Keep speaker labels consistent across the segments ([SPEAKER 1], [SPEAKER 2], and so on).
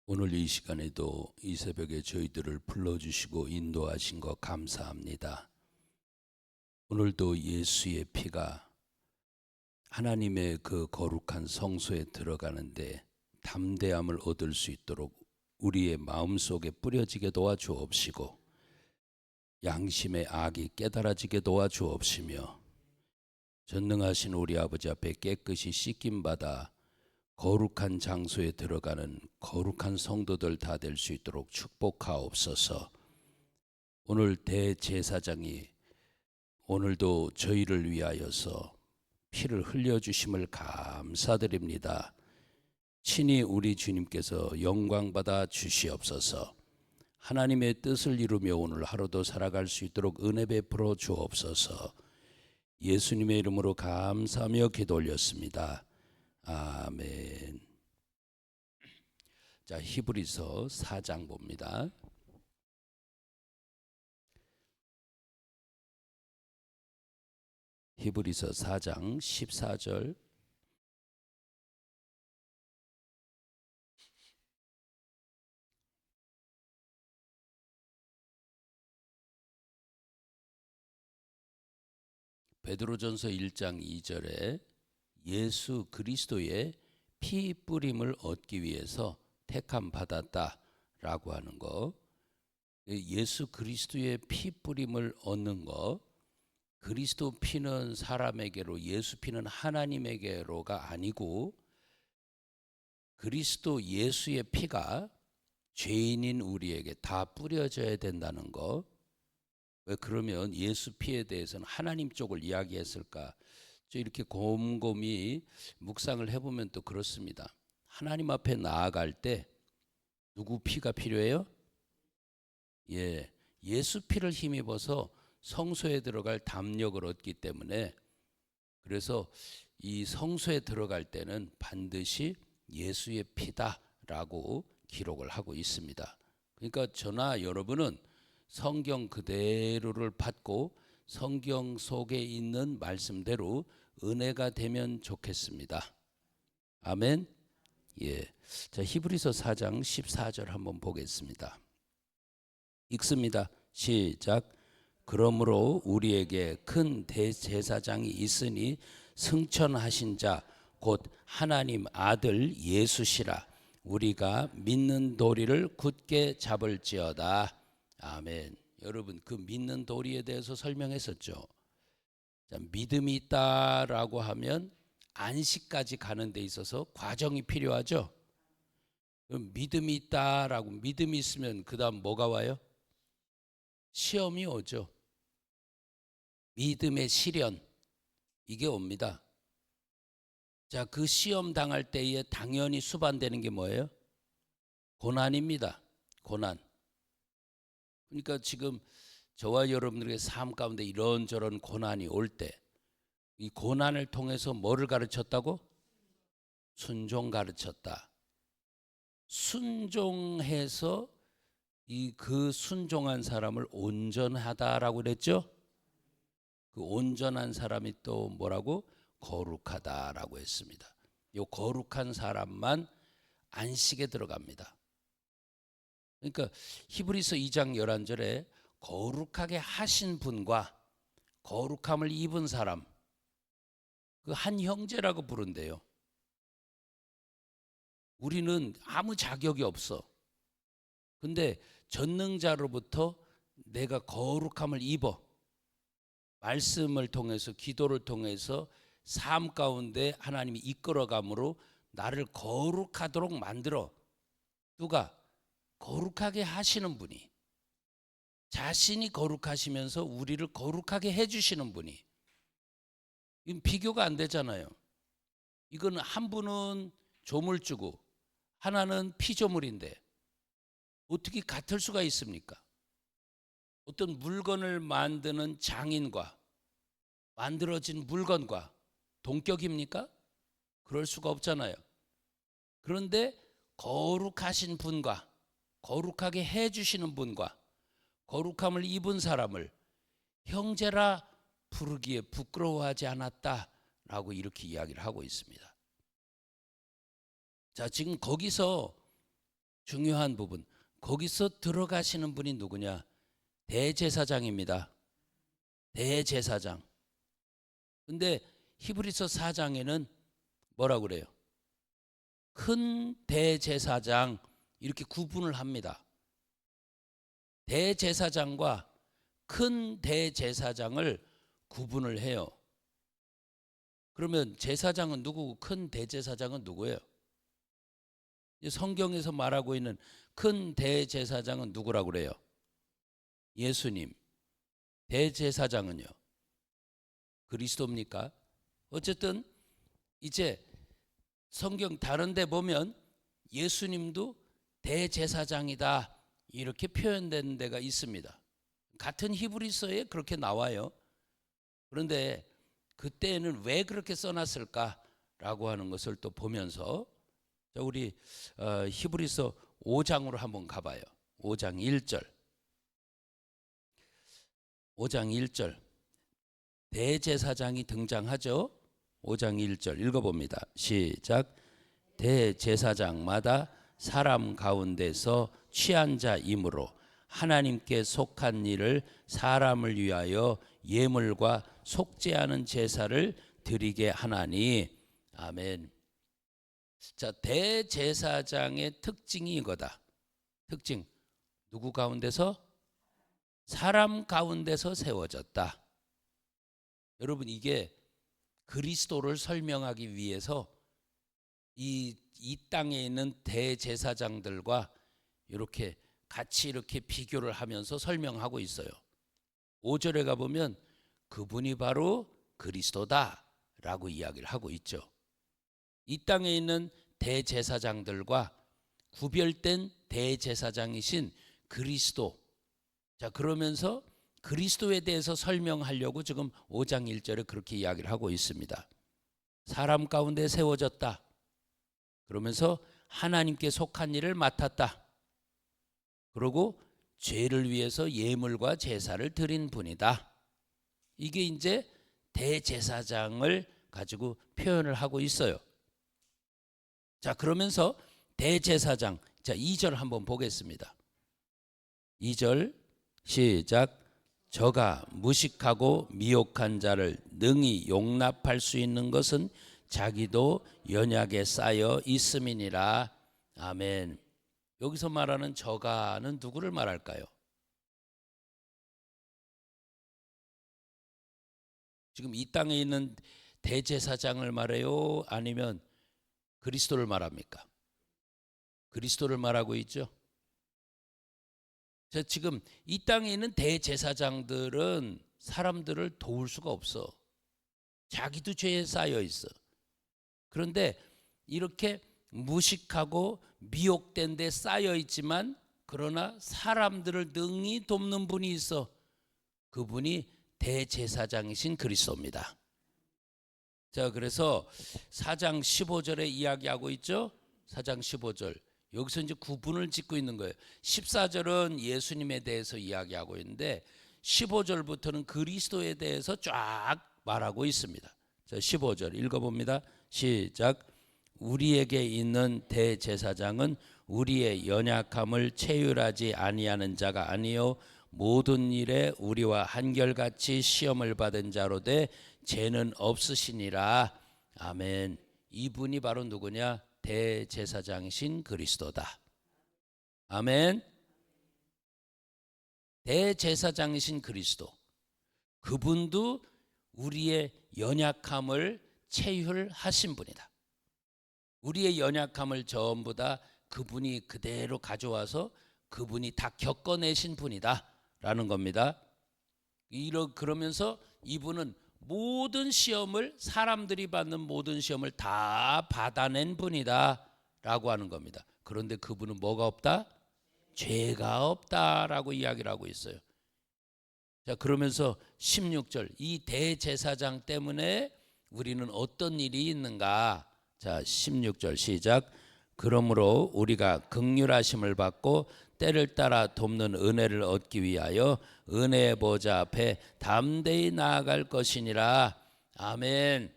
[SPEAKER 1] 오늘 이 시간에도 이 새벽에 저희들을 불러주시고 인도하신 것 감사합니다. 오늘도 예수의 피가 하나님의 그 거룩한 성소에 들어가는데 담대함을 얻을 수 있도록 우리의 마음속에 뿌려지게 도와주옵시고 양심의 악이 깨달아지게 도와주옵시며 전능하신 우리 아버지 앞에 깨끗이 씻김받아 거룩한 장소에 들어가는 거룩한 성도들 다 될 수 있도록 축복하옵소서. 오늘 대제사장이 오늘도 저희를 위하여서 피를 흘려주심을 감사드립니다. 친히 우리 주님께서 영광받아 주시옵소서. 하나님의 뜻을 이루며 오늘 하루도 살아갈 수 있도록 은혜 베풀어 주옵소서. 예수님의 이름으로 감사하며 기도 올렸습니다. 아멘. 자, 히브리서 4장 봅니다. 히브리서 4장 14절. 베드로전서 1장 2절에 예수 그리스도의 피 뿌림을 얻기 위해서 택함 받았다라고 하는 거. 예수 그리스도의 피 뿌림을 얻는 거. 그리스도 피는 사람에게로, 예수 피는 하나님에게로가 아니고 그리스도 예수의 피가 죄인인 우리에게 다 뿌려져야 된다는 거. 왜 그러면 예수 피에 대해서는 하나님 쪽을 이야기했을까? 저 이렇게 곰곰이 묵상을 해보면 또 그렇습니다. 하나님 앞에 나아갈 때 누구 피가 필요해요? 예수 피를 힘입어서 성소에 들어갈 담력을 얻기 때문에, 그래서 이 성소에 들어갈 때는 반드시 예수의 피다라고 기록을 하고 있습니다. 그러니까 저나 여러분은 성경 그대로를 받고 성경 속에 있는 말씀대로 은혜가 되면 좋겠습니다. 아멘. 자, 히브리서 4장 14절 한번 보겠습니다. 읽습니다. 시작. 그러므로 우리에게 큰 대제사장이 있으니 승천하신 자 곧 하나님 아들 예수시라. 우리가 믿는 도리를 굳게 잡을지어다. 아멘. 여러분, 그 믿는 도리에 대해서 설명했었죠. 자, 믿음이 있다라고 하면 안식까지 가는 데 있어서 과정이 필요하죠. 그럼 믿음이 있다라고, 믿음이 있으면 그 다음 뭐가 와요? 시험이 오죠. 믿음의 시련, 이게 옵니다. 자, 그 시험 당할 때에 당연히 수반되는 게 뭐예요? 고난입니다. 고난. 그러니까 지금 저와 여러분들의 삶 가운데 이런저런 고난이 올 때 이 고난을 통해서 뭐를 가르쳤다고? 순종 가르쳤다. 순종해서 그 순종한 사람을 온전하다라고 그랬죠? 그 온전한 사람이 또 뭐라고? 거룩하다라고 했습니다. 이 거룩한 사람만 안식에 들어갑니다. 그러니까 히브리서 2장 11절에 거룩하게 하신 분과 거룩함을 입은 사람, 그 한 형제라고 부른대요. 우리는 아무 자격이 없어. 근데 전능자로부터 내가 거룩함을 입어. 말씀을 통해서, 기도를 통해서 삶 가운데 하나님이 이끌어감으로 나를 거룩하도록 만들어. 누가? 거룩하게 하시는 분이. 자신이 거룩하시면서 우리를 거룩하게 해주시는 분이. 이건 비교가 안 되잖아요. 이건 한 분은 조물주고 하나는 피조물인데 어떻게 같을 수가 있습니까? 어떤 물건을 만드는 장인과 만들어진 물건과 동격입니까? 그럴 수가 없잖아요. 그런데 거룩하신 분과 거룩하게 해주시는 분과 거룩함을 입은 사람을 형제라 부르기에 부끄러워하지 않았다라고 이렇게 이야기를 하고 있습니다. 자, 지금 거기서 중요한 부분. 거기서 들어가시는 분이 누구냐? 대제사장입니다. 대제사장. 근데 히브리서 4장에는 뭐라고 그래요? 큰 대제사장 이렇게 구분을 합니다. 대제사장과 큰 대제사장을 구분을 해요. 그러면 제사장은 누구고 큰 대제사장은 누구예요? 성경에서 말하고 있는 큰 대제사장은 누구라고 그래요? 예수님. 대제사장은요? 그리스도입니까? 어쨌든 이제 성경 다른 데 보면 예수님도 대제사장이다 이렇게 표현된 데가 있습니다. 같은 히브리서에 그렇게 나와요. 그런데 그때는 왜 그렇게 써놨을까라고 하는 것을 또 보면서 우리 히브리서 5장으로 한번 가봐요. 5장 1절. 5장 1절. 대제사장이 등장하죠. 5장 1절 읽어봅니다. 시작. 대제사장마다 사람 가운데서 취한 자이므로 하나님께 속한 일을 사람을 위하여 예물과 속죄하는 제사를 드리게 하나니. 아멘. 자, 대제사장의 특징이 이거다. 특징. 누구 가운데서? 사람 가운데서 세워졌다. 여러분, 이게 그리스도를 설명하기 위해서 이 땅에 있는 대제사장들과 이렇게 같이 이렇게 비교를 하면서 설명하고 있어요. 5절에 가보면 그분이 바로 그리스도다라고 이야기를 하고 있죠. 이 땅에 있는 대제사장들과 구별된 대제사장이신 그리스도. 자, 그러면서 그리스도에 대해서 설명하려고 지금 5장 1절에 그렇게 이야기를 하고 있습니다. 사람 가운데 세워졌다. 그러면서 하나님께 속한 일을 맡았다. 그리고 죄를 위해서 예물과 제사를 드린 분이다. 이게 이제 대제사장을 가지고 표현을 하고 있어요. 자, 그러면서 대제사장, 자, 2절 한번 보겠습니다. 2절 시작. 저가 무식하고 미혹한 자를 능히 용납할 수 있는 것은 자기도 연약에 쌓여 있음이니라. 아멘. 여기서 말하는 저가는 누구를 말할까요? 지금 이 땅에 있는 대제사장을 말해요? 아니면 그리스도를 말합니까? 그리스도를 말하고 있죠. 지금 이 땅에 있는 대제사장들은 사람들을 도울 수가 없어. 자기도 죄에 쌓여 있어. 그런데 이렇게 무식하고 미혹된 데 쌓여 있지만 그러나 사람들을 능히 돕는 분이 있어. 그분이 대제사장이신 그리스도입니다. 자, 그래서 4장 15절에 이야기하고 있죠. 4장 15절. 여기서 이제 구분을 짓고 있는 거예요. 14절은 예수님에 대해서 이야기하고 있는데 15절부터는 그리스도에 대해서 쫙 말하고 있습니다. 자, 15절 읽어봅니다. 시작. 우리에게 있는 대제사장은 우리의 연약함을 체휼하지 아니하는 자가 아니요 모든 일에 우리와 한결같이 시험을 받은 자로 돼 죄는 없으시니라. 아멘. 이분이 바로 누구냐? 대제사장이신 그리스도다. 아멘. 대제사장이신 그리스도. 그분도 우리의 연약함을 체휼하신 분이다. 우리의 연약함을 전부 다 그분이 그대로 가져와서 그분이 다 겪어내신 분이다 라는 겁니다. 그러면서 이분은 모든 시험을, 사람들이 받는 모든 시험을 다 받아낸 분이다 라고 하는 겁니다. 그런데 그분은 뭐가 없다? 죄가 없다라고 이야기를 하고 있어요. 자, 그러면서 16절, 이 대제사장 때문에 우리는 어떤 일이 있는가? 자, 16절 시작. 그러므로 우리가 긍휼하심을 받고 때를 따라 돕는 은혜를 얻기 위하여 은혜의 보좌 앞에 담대히 나아갈 것이니라. 아멘.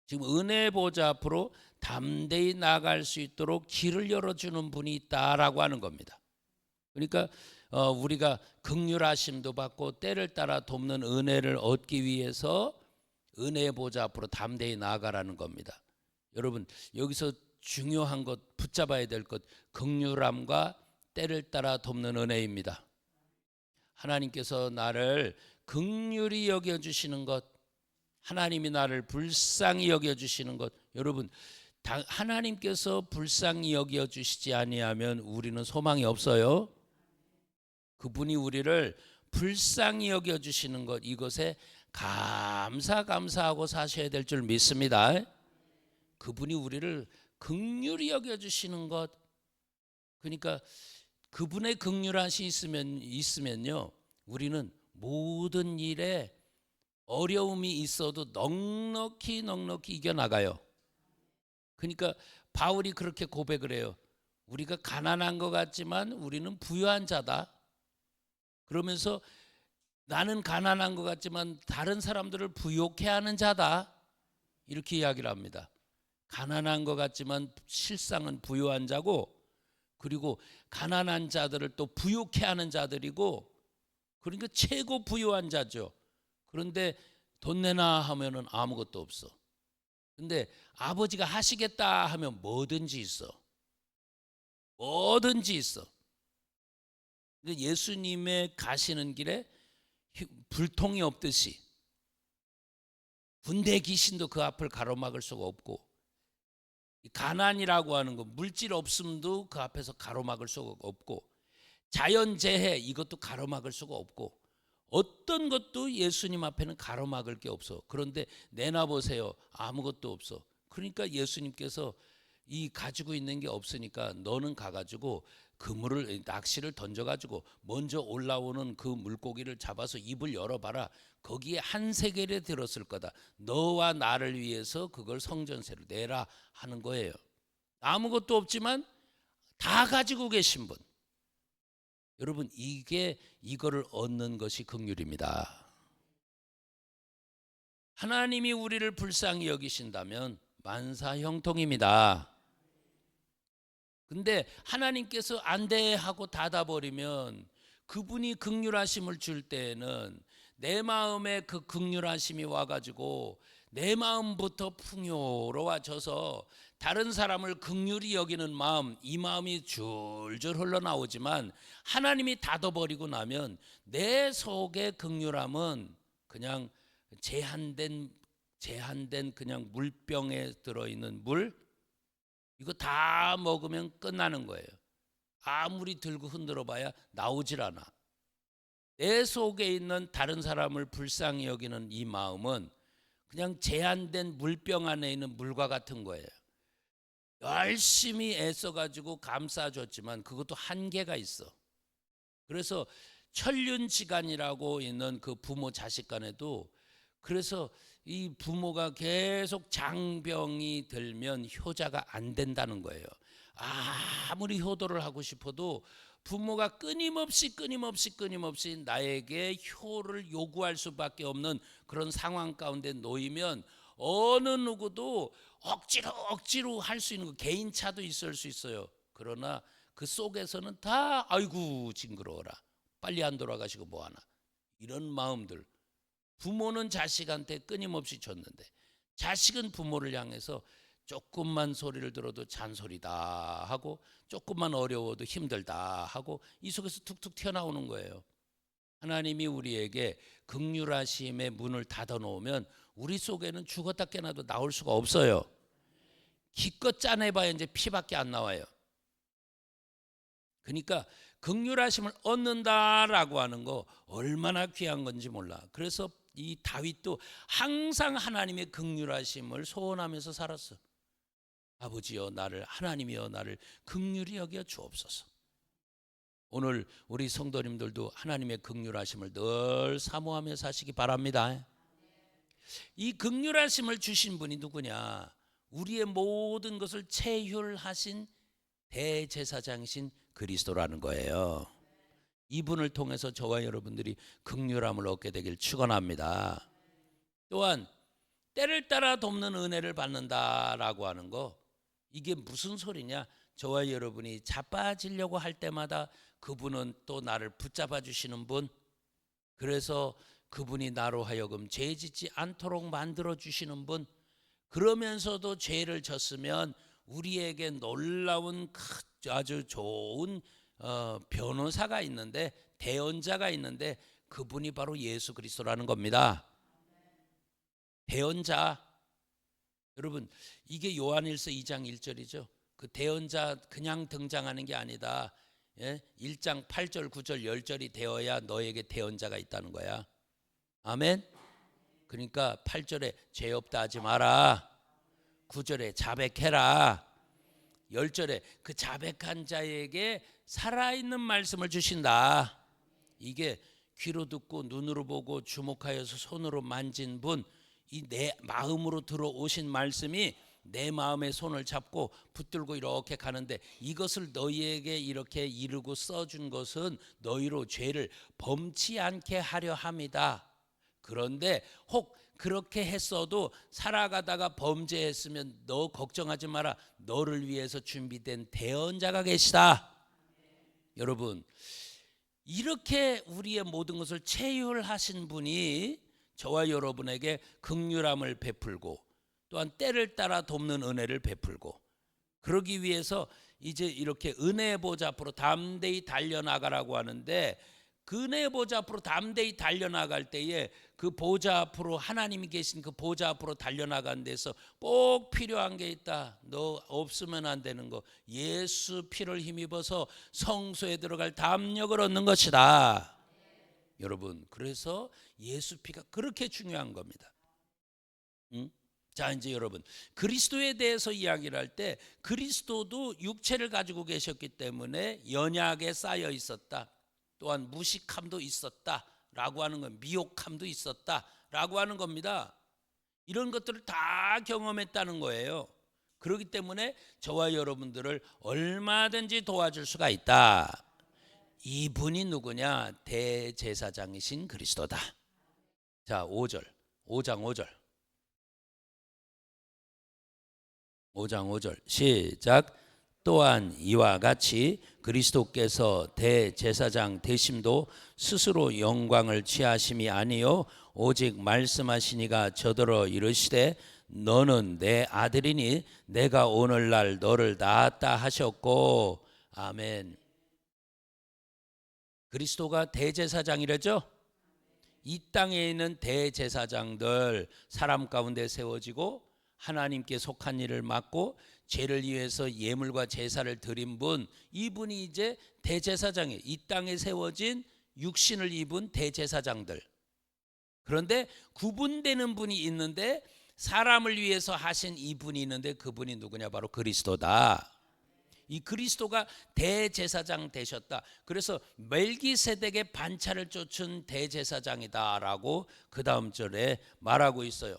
[SPEAKER 1] 지금 은혜의 보좌 앞으로 담대히 나아갈 수 있도록 길을 열어주는 분이 있다라고 하는 겁니다. 그러니까 우리가 긍휼하심도 받고 때를 따라 돕는 은혜를 얻기 위해서 은혜의 보좌 앞으로 담대히 나아가라는 겁니다. 여러분, 여기서 중요한 것, 붙잡아야 될 것, 긍휼함과 때를 따라 돕는 은혜입니다. 하나님께서 나를 긍휼히 여겨주시는 것, 하나님이 나를 불쌍히 여겨주시는 것, 여러분, 하나님께서 불쌍히 여겨주시지 아니하면 우리는 소망이 없어요. 그분이 우리를 불쌍히 여겨주시는 것, 이것에 감사하고 사셔야 될 줄 믿습니다. 그분이 우리를 긍휼히 여겨주시는 것, 그러니까 그분의 긍휼하심이 있으면요, 우리는 모든 일에 어려움이 있어도 넉넉히 이겨나가요. 그러니까 바울이 그렇게 고백을 해요. 우리가 가난한 것 같지만 우리는 부유한 자다. 그러면서 나는 가난한 것 같지만 다른 사람들을 부욕해 하는 자다. 이렇게 이야기를 합니다. 가난한 것 같지만 실상은 부유한 자고, 그리고 가난한 자들을 또 부욕해 하는 자들이고, 그러니까 최고 부유한 자죠. 그런데 돈 내놔 하면은 아무것도 없어. 근데 아버지가 하시겠다 하면 뭐든지 있어. 뭐든지 있어. 예수님의 가시는 길에 불통이 없듯이 군대 귀신도 그 앞을 가로막을 수가 없고, 가난이라고 하는 거, 물질 없음도 그 앞에서 가로막을 수가 없고, 자연재해 이것도 가로막을 수가 없고, 어떤 것도 예수님 앞에는 가로막을 게 없어. 그런데 내놔보세요, 아무것도 없어. 그러니까 예수님께서 이 가지고 있는 게 없으니까 너는 가가지고 그물을, 낚시를 던져가지고 먼저 올라오는 그 물고기를 잡아서 입을 열어봐라. 거기에 한 세겔에 들었을 거다. 너와 나를 위해서 그걸 성전세로 내라 하는 거예요. 아무것도 없지만 다 가지고 계신 분. 여러분, 이거를 얻는 것이 긍휼입니다. 하나님이 우리를 불쌍히 여기신다면 만사 형통입니다. 근데 하나님께서 안 돼 하고 닫아버리면, 그분이 긍휼하심을 줄 때에는 내 마음에 그 긍휼하심이 와가지고 내 마음부터 풍요로워져서 다른 사람을 긍휼히 여기는 마음, 이 마음이 줄줄 흘러나오지만 하나님이 닫아버리고 나면 내 속의 긍휼함은 그냥 제한된 그냥 물병에 들어있는 물, 이거 다 먹으면 끝나는 거예요. 아무리 들고 흔들어 봐야 나오질 않아. 내 속에 있는 다른 사람을 불쌍히 여기는 이 마음은 그냥 제한된 물병 안에 있는 물과 같은 거예요. 열심히 애써가지고 감싸줬지만 그것도 한계가 있어. 그래서 천륜지간이라고 있는 그 부모 자식 간에도, 그래서 이 부모가 계속 장병이 들면 효자가 안 된다는 거예요. 아무리 효도를 하고 싶어도 부모가 끊임없이 나에게 효를 요구할 수밖에 없는 그런 상황 가운데 놓이면 어느 누구도 억지로 할 수 있는 거, 개인차도 있을 수 있어요. 그러나 그 속에서는 다 아이고 징그러워라, 빨리 안 돌아가시고 뭐하나, 이런 마음들. 부모는 자식한테 끊임없이 줬는데 자식은 부모를 향해서 조금만 소리를 들어도 잔소리다 하고, 조금만 어려워도 힘들다 하고, 이 속에서 툭툭 튀어나오는 거예요. 하나님이 우리에게 긍휼하심의 문을 닫아놓으면 우리 속에는 죽었다 깨나도 나올 수가 없어요. 기껏 짜내봐야 이제 피밖에 안 나와요. 그러니까 긍휼하심을 얻는다라고 하는 거 얼마나 귀한 건지 몰라. 그래서 이 다윗도 항상 하나님의 긍휼하심을 소원하면서 살았어. 아버지여 하나님이여 나를 긍휼히 여겨 주옵소서. 오늘 우리 성도님들도 하나님의 긍휼하심을 늘 사모하며 사시기 바랍니다. 이 긍휼하심을 주신 분이 누구냐? 우리의 모든 것을 체휼하신 대제사장이신 그리스도라는 거예요. 이분을 통해서 저와 여러분들이 긍휼함을 얻게 되길 축원합니다. 또한 때를 따라 돕는 은혜를 받는다라고 하는 거, 이게 무슨 소리냐? 저와 여러분이 자빠지려고 할 때마다 그분은 또 나를 붙잡아 주시는 분, 그래서 그분이 나로 하여금 죄 짓지 않도록 만들어 주시는 분, 그러면서도 죄를 졌으면 우리에게 놀라운 아주 좋은 변호사가 있는데, 대언자가 있는데, 그분이 바로 예수 그리스도라는 겁니다. 대언자. 여러분, 이게 요한일서 2장 1절이죠. 그 대언자 그냥 등장하는 게 아니다. 1장 8절 9절 10절이 되어야 너에게 대언자가 있다는 거야. 아멘. 그러니까 8절에 죄 없다 하지 마라, 9절에 자백해라, 10절에 그 자백한 자에게 살아있는 말씀을 주신다. 이게 귀로 듣고 눈으로 보고 주목하여서 손으로 만진 분, 이 내 마음으로 들어오신 말씀이 내 마음에 손을 잡고 붙들고 이렇게 가는데, 이것을 너희에게 이렇게 이루고 써준 것은 너희로 죄를 범치 않게 하려 함이다. 그런데 혹 그렇게 했어도 살아가다가 범죄했으면 너 걱정하지 마라, 너를 위해서 준비된 대언자가 계시다. 여러분, 이렇게 우리의 모든 것을 체휼하신 분이 저와 여러분에게 긍휼함을 베풀고 또한 때를 따라 돕는 은혜를 베풀고, 그러기 위해서 이제 이렇게 은혜의 보좌 앞으로 담대히 달려나가라고 하는데, 그 은혜의 보좌 앞으로 담대히 달려나갈 때에 그 보좌 앞으로, 하나님이 계신 그 보좌 앞으로 달려나가는 데서 꼭 필요한 게 있다. 너 없으면 안 되는 거, 예수 피를 힘입어서 성소에 들어갈 담력을 얻는 것이다. 여러분, 그래서 예수 피가 그렇게 중요한 겁니다. 자, 이제 여러분, 그리스도에 대해서 이야기를 할 때 그리스도도 육체를 가지고 계셨기 때문에 연약에 쌓여 있었다, 또한 무식함도 있었다라고 하는 건, 미혹함도 있었다라고 하는 겁니다. 이런 것들을 다 경험했다는 거예요. 그렇기 때문에 저와 여러분들을 얼마든지 도와줄 수가 있다. 이분이 누구냐? 대제사장이신 그리스도다. 자, 5장 5절 시작. 또한 이와 같이 그리스도께서 대제사장 되심도 스스로 영광을 취하심이 아니요 오직 말씀하시니가 저더러 이르시되 너는 내 아들이니 내가 오늘날 너를 낳았다 하셨고. 아멘. 그리스도가 대제사장이라죠. 이 땅에 있는 대제사장들, 사람 가운데 세워지고 하나님께 속한 일을 맡고 죄를 위해서 예물과 제사를 드린 분, 이분이 이제 대제사장이에요. 이 땅에 세워진 육신을 입은 대제사장들. 그런데 구분되는 분이 있는데, 사람을 위해서 하신 이분이 있는데, 그분이 누구냐? 바로 그리스도다. 이 그리스도가 대제사장 되셨다. 그래서 멜기세덱의 반차를 쫓은 대제사장이다라고 그 다음 절에 말하고 있어요.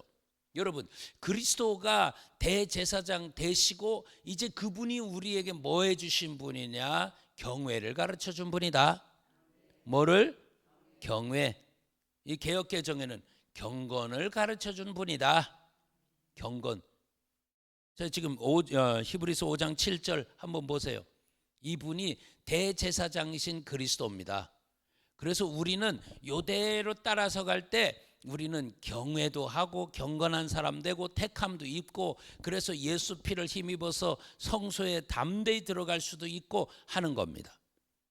[SPEAKER 1] 여러분, 그리스도가 대제사장 되시고 이제 그분이 우리에게 뭐 해주신 분이냐? 경외를 가르쳐 준 분이다. 뭐를? 경외. 이 개역개정에는 경건을 가르쳐 준 분이다. 경건. 자, 지금 히브리서 5장 7절 한번 보세요. 이분이 대제사장이신 그리스도입니다. 그래서 우리는 이대로 따라서 갈 때 우리는 경외도 하고 경건한 사람 되고 택함도 있고, 그래서 예수 피를 힘입어서 성소에 담대히 들어갈 수도 있고 하는 겁니다.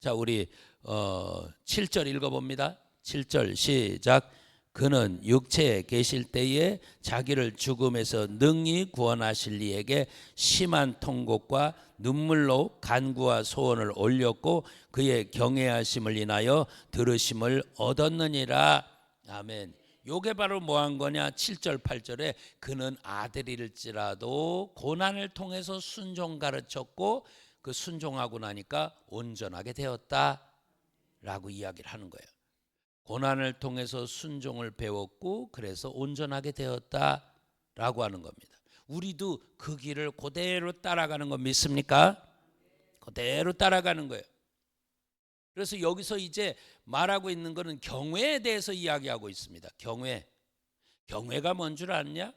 [SPEAKER 1] 자, 우리 7절 읽어봅니다. 7절 시작. 그는 육체에 계실 때에 자기를 죽음에서 능히 구원하실 이에게 심한 통곡과 눈물로 간구와 소원을 올렸고 그의 경외하심을 인하여 들으심을 얻었느니라. 아멘. 요게 바로 뭐 한 거냐? 7절 8절에 그는 아들일지라도 고난을 통해서 순종 가르쳤고 그 순종하고 나니까 온전하게 되었다 라고 이야기를 하는 거예요. 고난을 통해서 순종을 배웠고 그래서 온전하게 되었다라고 하는 겁니다. 우리도 그 길을 그대로 따라가는 거 믿습니까? 그대로 따라가는 거예요. 그래서 여기서 이제 말하고 있는 것은 경외에 대해서 이야기하고 있습니다. 경외가 뭔 줄 아느냐?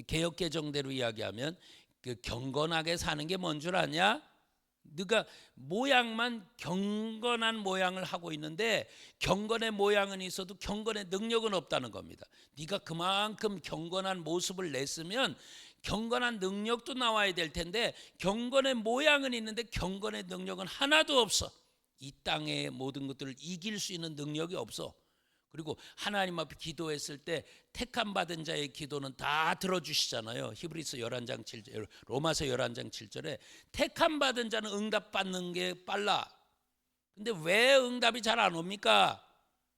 [SPEAKER 1] 개역개정대로 이야기하면 그 경건하게 사는 게 뭔 줄 아냐? 네가 모양만 경건한 모양을 하고 있는데 경건의 모양은 있어도 경건의 능력은 없다는 겁니다. 네가 그만큼 경건한 모습을 냈으면 경건한 능력도 나와야 될 텐데 경건의 모양은 있는데 경건의 능력은 하나도 없어. 이 땅의 모든 것들을 이길 수 있는 능력이 없어. 그리고 하나님 앞에 기도했을 때 택함 받은 자의 기도는 다 들어주시잖아요. 히브리서 11장 7절, 로마서 11장 7절에 택함 받은 자는 응답 받는 게 빨라. 근데 왜 응답이 잘 안 옵니까?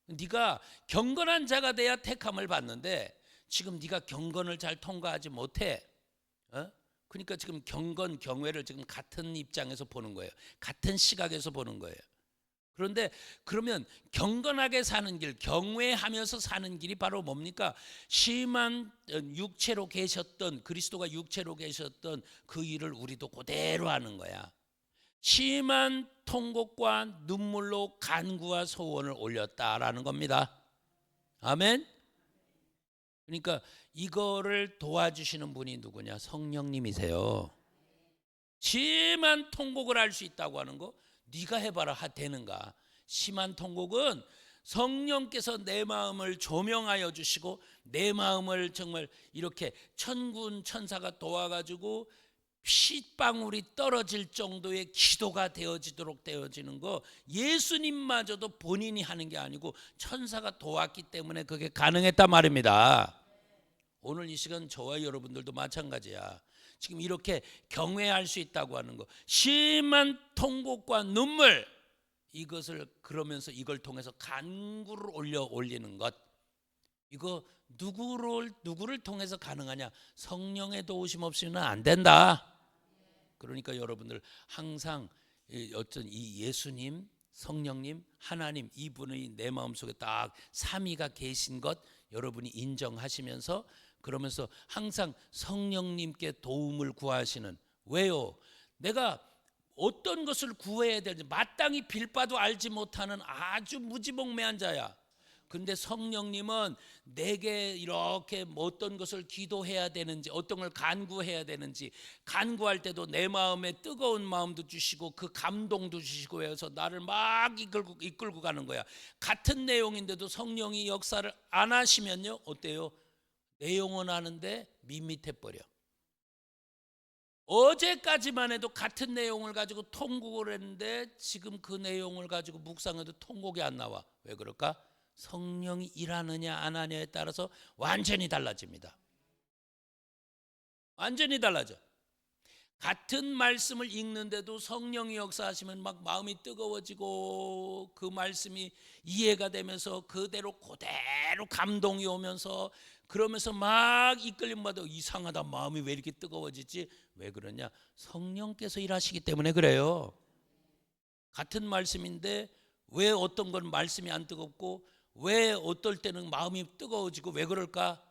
[SPEAKER 1] 네가 경건한 자가 돼야 택함을 받는데 지금 네가 경건을 잘 통과하지 못해. 그러니까 지금 경건, 경외를 지금 같은 입장에서 보는 거예요. 같은 시각에서 보는 거예요. 그런데 그러면 경건하게 사는 길, 경외하면서 사는 길이 바로 뭡니까? 심한 육체로 계셨던, 그리스도가 육체로 계셨던 그 일을 우리도 그대로 하는 거야. 심한 통곡과 눈물로 간구와 소원을 올렸다라는 겁니다. 아멘. 그러니까 이거를 도와주시는 분이 누구냐? 성령님이세요. 심한 통곡을 할 수 있다고 하는 거 네가 해봐라. 되는가? 심한 통곡은 성령께서 내 마음을 조명하여 주시고 내 마음을 정말 이렇게 천군 천사가 도와가지고 핏방울이 떨어질 정도의 기도가 되어지도록 되어지는 거 예수님마저도 본인이 하는 게 아니고 천사가 도왔기 때문에 그게 가능했단 말입니다. 오늘 이 시간 저와 여러분들도 마찬가지야. 지금 이렇게 경외할 수 있다고 하는 거, 심한 통곡과 눈물, 이것을 그러면서 이걸 통해서 간구를 올리는 것, 이거 누구를 통해서 가능하냐? 성령의 도우심 없이는 안 된다. 그러니까 여러분들 항상 어떤 이 예수님, 성령님, 하나님, 이분의 내 마음속에 딱 삼위가 계신 것 여러분이 인정하시면서 그러면서 항상 성령님께 도움을 구하시는. 왜요? 내가 어떤 것을 구해야 되는지 마땅히 빌바도 알지 못하는 아주 무지몽매한 자야. 근데 성령님은 내게 이렇게 어떤 것을 기도해야 되는지, 어떤 걸 간구해야 되는지, 간구할 때도 내 마음에 뜨거운 마음도 주시고 그 감동도 주시고 해서 나를 막 이끌고 가는 거야. 같은 내용인데도 성령이 역사를 안 하시면요, 어때요? 내용은 아는데 밋밋해 버려. 어제까지만 해도 같은 내용을 가지고 통곡을 했는데 지금 그 내용을 가지고 묵상해도 통곡이 안 나와. 왜 그럴까? 성령이 일하느냐 안 하느냐에 따라서 완전히 달라집니다. 완전히 달라져. 같은 말씀을 읽는데도 성령이 역사하시면 막 마음이 뜨거워지고 그 말씀이 이해가 되면서 그대로 감동이 오면서 그러면서 막 이끌림받아. 이상하다, 마음이 왜 이렇게 뜨거워지지? 왜 그러냐? 성령께서 일하시기 때문에 그래요. 같은 말씀인데 왜 어떤 건 말씀이 안 뜨겁고 왜 어떨 때는 마음이 뜨거워지고 왜 그럴까?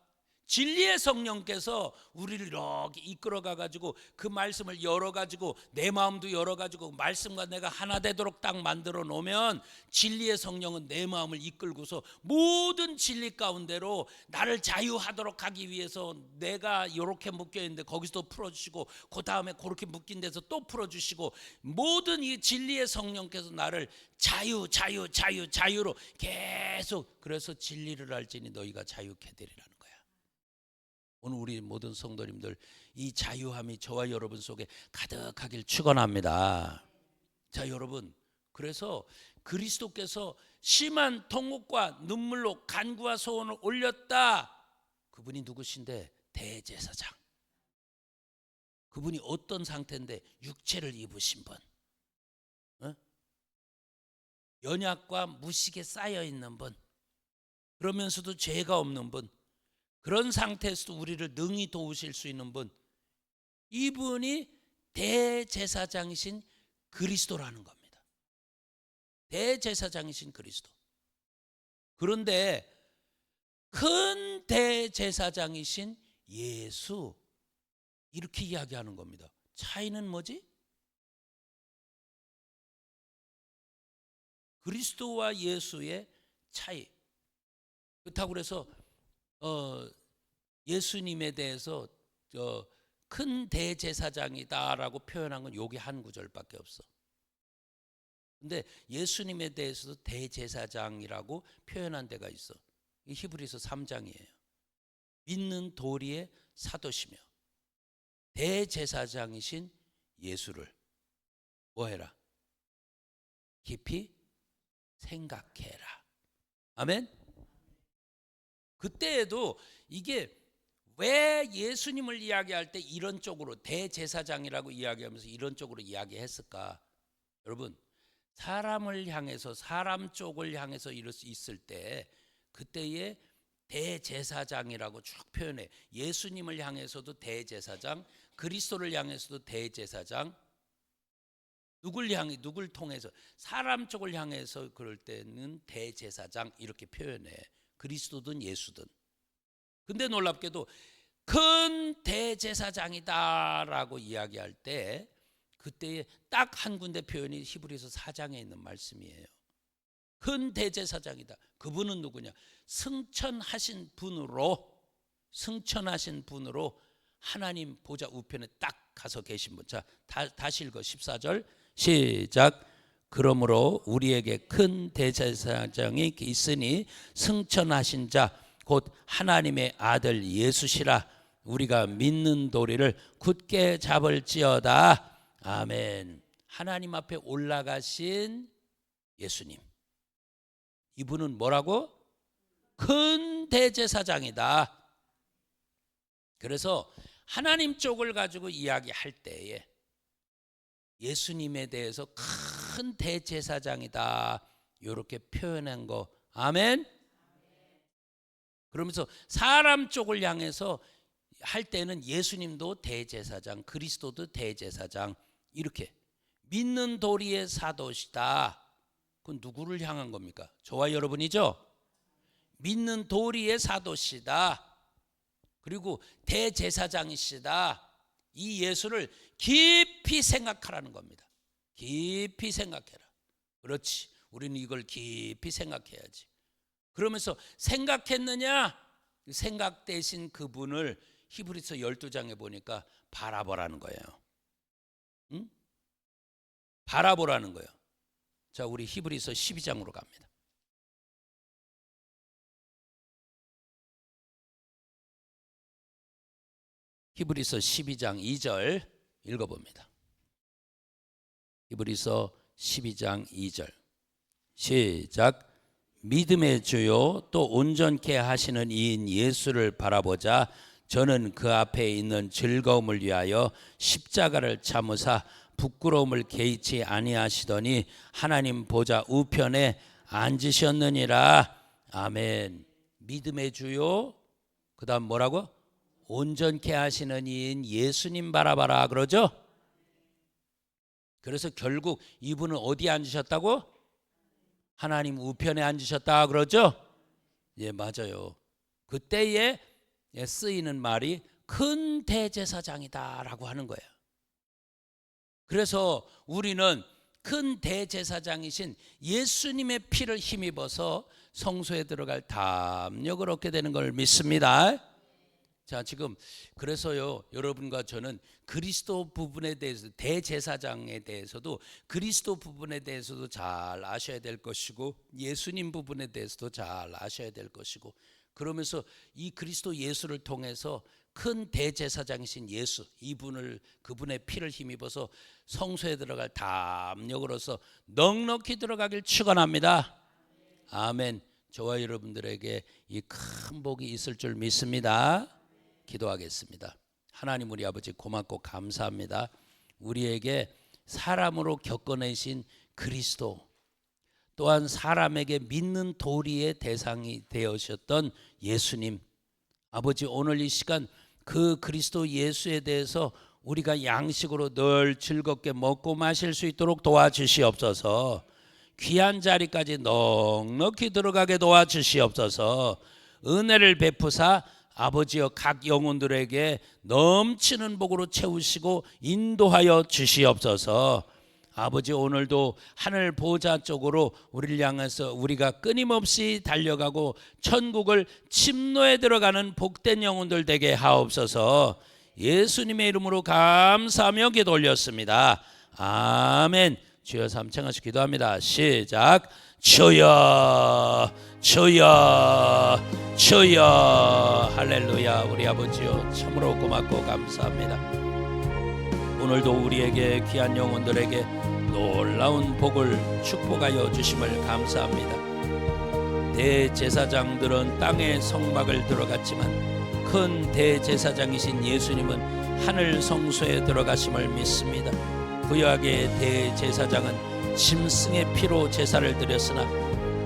[SPEAKER 1] 진리의 성령께서 우리를 이렇게 이끌어가 가지고 그 말씀을 열어 가지고 내 마음도 열어 가지고 말씀과 내가 하나 되도록 딱 만들어 놓으면 진리의 성령은 내 마음을 이끌고서 모든 진리 가운데로 나를 자유하도록 하기 위해서 내가 이렇게 묶여 있는데 거기서 풀어주시고 그 다음에 그렇게 묶인 데서 또 풀어주시고 모든 이 진리의 성령께서 나를 자유로 계속. 그래서 진리를 알지니 너희가 자유케 되리라는 거야. 오늘 우리 모든 성도님들 이 자유함이 저와 여러분 속에 가득하길 축원합니다. 자, 여러분, 그래서 그리스도께서 심한 통곡과 눈물로 간구와 소원을 올렸다. 그분이 누구신데? 대제사장. 그분이 어떤 상태인데? 육체를 입으신 분, 연약과 무식에 쌓여 있는 분, 그러면서도 죄가 없는 분, 그런 상태에서도 우리를 능히 도우실 수 있는 분, 이분이 대제사장이신 그리스도라는 겁니다. 대제사장이신 그리스도. 그런데 큰 대제사장이신 예수, 이렇게 이야기하는 겁니다. 차이는 뭐지? 그리스도와 예수의 차이. 그렇다고 그래서 예수님에 대해서 큰 대제사장이다라고 표현한 건 여기 한 구절밖에 없어. 근데 예수님에 대해서도 대제사장이라고 표현한 데가 있어. 이 히브리서 3장이에요. 믿는 도리의 사도시며 대제사장이신 예수를 뭐해라? 깊이 생각해라. 아멘. 그때에도 이게 왜 예수님을 이야기할 때 이런 쪽으로 대제사장이라고 이야기하면서 이런 쪽으로 이야기했을까? 여러분, 사람을 향해서 사람 쪽을 향해서 이럴 수 있을 때 그때에 대제사장이라고 쭉 표현해. 예수님을 향해서도 대제사장, 그리스도를 향해서도 대제사장. 누굴 통해서 사람 쪽을 향해서 그럴 때는 대제사장 이렇게 표현해. 그리스도든 예수든. 근데 놀랍게도 큰 대제사장이다라고 이야기할 때 그때에 딱 한 군데 표현이 히브리서 4장에 있는 말씀이에요. 큰 대제사장이다. 그분은 누구냐? 승천하신 분으로 하나님 보좌 우편에 딱 가서 계신 분. 자, 다시 읽어. 14절 시작. 그러므로 우리에게 큰 대제사장이 있으니 승천하신 자 곧 하나님의 아들 예수시라. 우리가 믿는 도리를 굳게 잡을지어다. 아멘. 하나님 앞에 올라가신 예수님, 이분은 뭐라고? 큰 대제사장이다. 그래서 하나님 쪽을 가지고 이야기할 때에 예수님에 대해서 큰 대제사장이다 이렇게 표현한 거. 아멘. 그러면서 사람 쪽을 향해서 할 때는 예수님도 대제사장, 그리스도도 대제사장 이렇게 믿는 도리의 사도시다. 그건 누구를 향한 겁니까? 저와 여러분이죠. 믿는 도리의 사도시다. 그리고 대제사장이시다. 이 예수를 깊이 생각하라는 겁니다. 깊이 생각해라. 그렇지. 우리는 이걸 깊이 생각해야지. 그러면서 생각했느냐? 생각되신 그분을 히브리서 12장에 보니까 바라보라는 거예요. 응? 바라보라는 거예요. 자, 우리 히브리서 12장으로 갑니다. 히브리서 12장 2절 읽어봅니다. 히브리서 12장 2절 시작. 믿음의 주요 또 온전케 하시는 이인 예수를 바라보자. 저는 그 앞에 있는 즐거움을 위하여 십자가를 참으사 부끄러움을 개의치 아니하시더니 하나님 보좌 우편에 앉으셨느니라. 아멘. 믿음의 주요, 그 다음 뭐라고? 온전케 하시는 이인 예수님 바라봐라 그러죠. 그래서 결국 이분은 어디에 앉으셨다고? 하나님 우편에 앉으셨다 그러죠. 예, 맞아요. 그때에 쓰이는 말이 큰 대제사장이다라고 하는 거예요. 그래서 우리는 큰 대제사장이신 예수님의 피를 힘입어서 성소에 들어갈 담력을 얻게 되는 걸 믿습니다. 자, 지금 그래서요, 여러분과 저는 그리스도 부분에 대해서, 대제사장에 대해서도 그리스도 부분에 대해서도 잘 아셔야 될 것이고 예수님 부분에 대해서도 잘 아셔야 될 것이고, 그러면서 이 그리스도 예수를 통해서 큰 대제사장이신 예수, 그분의 피를 힘입어서 성소에 들어갈 담력으로서 넉넉히 들어가길 축원합니다. 아멘. 저와 여러분들에게 이 큰 복이 있을 줄 믿습니다. 기도하겠습니다. 하나님 우리 아버지 고맙고 감사합니다. 우리에게 사람으로 겪어내신 그리스도, 또한 사람에게 믿는 도리의 대상이 되어셨던 예수님, 아버지 오늘 이 시간 그 그리스도 예수에 대해서 우리가 양식으로 늘 즐겁게 먹고 마실 수 있도록 도와주시옵소서. 귀한 자리까지 넉넉히 들어가게 도와주시옵소서. 은혜를 베푸사 아버지여 각 영혼들에게 넘치는 복으로 채우시고 인도하여 주시옵소서. 아버지 오늘도 하늘 보좌 쪽으로 우리를 향해서 우리가 끊임없이 달려가고 천국을 침노에 들어가는 복된 영혼들 되게 하옵소서. 예수님의 이름으로 감사하며 기도 올렸습니다. 아멘. 주여 삼창하시 기도합니다. 시작. 주여 주여 주여. 할렐루야. 우리 아버지요 참으로 고맙고 감사합니다. 오늘도 우리에게 귀한 영혼들에게 놀라운 복을 축복하여 주심을 감사합니다. 대제사장들은 땅의 성막을 들어갔지만 큰 대제사장이신 예수님은 하늘 성소에 들어가심을 믿습니다. 구약의 대제사장은 짐승의 피로 제사를 드렸으나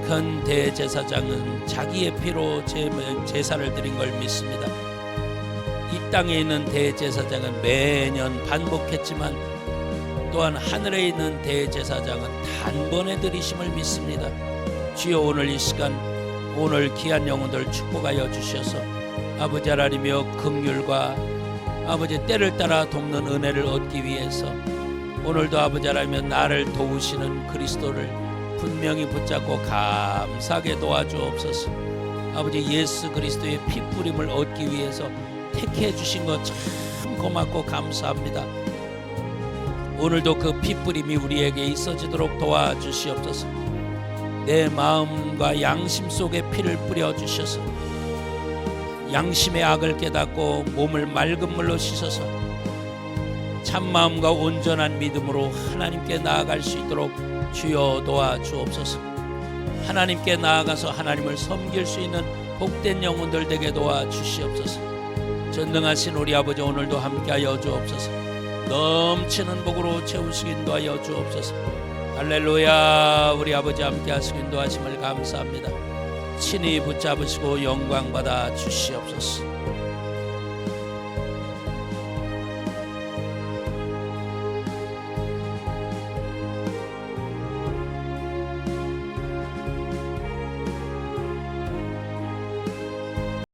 [SPEAKER 1] 큰 대제사장은 자기의 피로 제사를 드린 걸 믿습니다. 이 땅에 있는 대제사장은 매년 반복했지만 또한 하늘에 있는 대제사장은 단번에 드리심을 믿습니다. 주여 오늘 이 시간 오늘 귀한 영혼들 축복하여 주셔서 아버지 하나님이여 긍휼과 아버지 때를 따라 돕는 은혜를 얻기 위해서 오늘도 아버지 하나님이여 나를 도우시는 그리스도를 분명히 붙잡고 감사하게 도와주옵소서. 아버지 예수 그리스도의 피 뿌림을 얻기 위해서 택해 주신 것 참 고맙고 감사합니다. 오늘도 그 피 뿌림이 우리에게 있어지도록 도와주시옵소서. 내 마음과 양심 속에 피를 뿌려 주셔서 양심의 악을 깨닫고 몸을 맑은 물로 씻어서 참마음과 온전한 믿음으로 하나님께 나아갈 수 있도록 주여 도와주옵소서. 하나님께 나아가서 하나님을 섬길 수 있는 복된 영혼들 되게 도와주시옵소서. 전능하신 우리 아버지 오늘도 함께하여 주옵소서. 넘치는 복으로 채우시기 인도하여 주옵소서. 할렐루야. 우리 아버지 함께하시기 인도하심을 감사합니다. 친히 붙잡으시고 영광 받아 주시옵소서.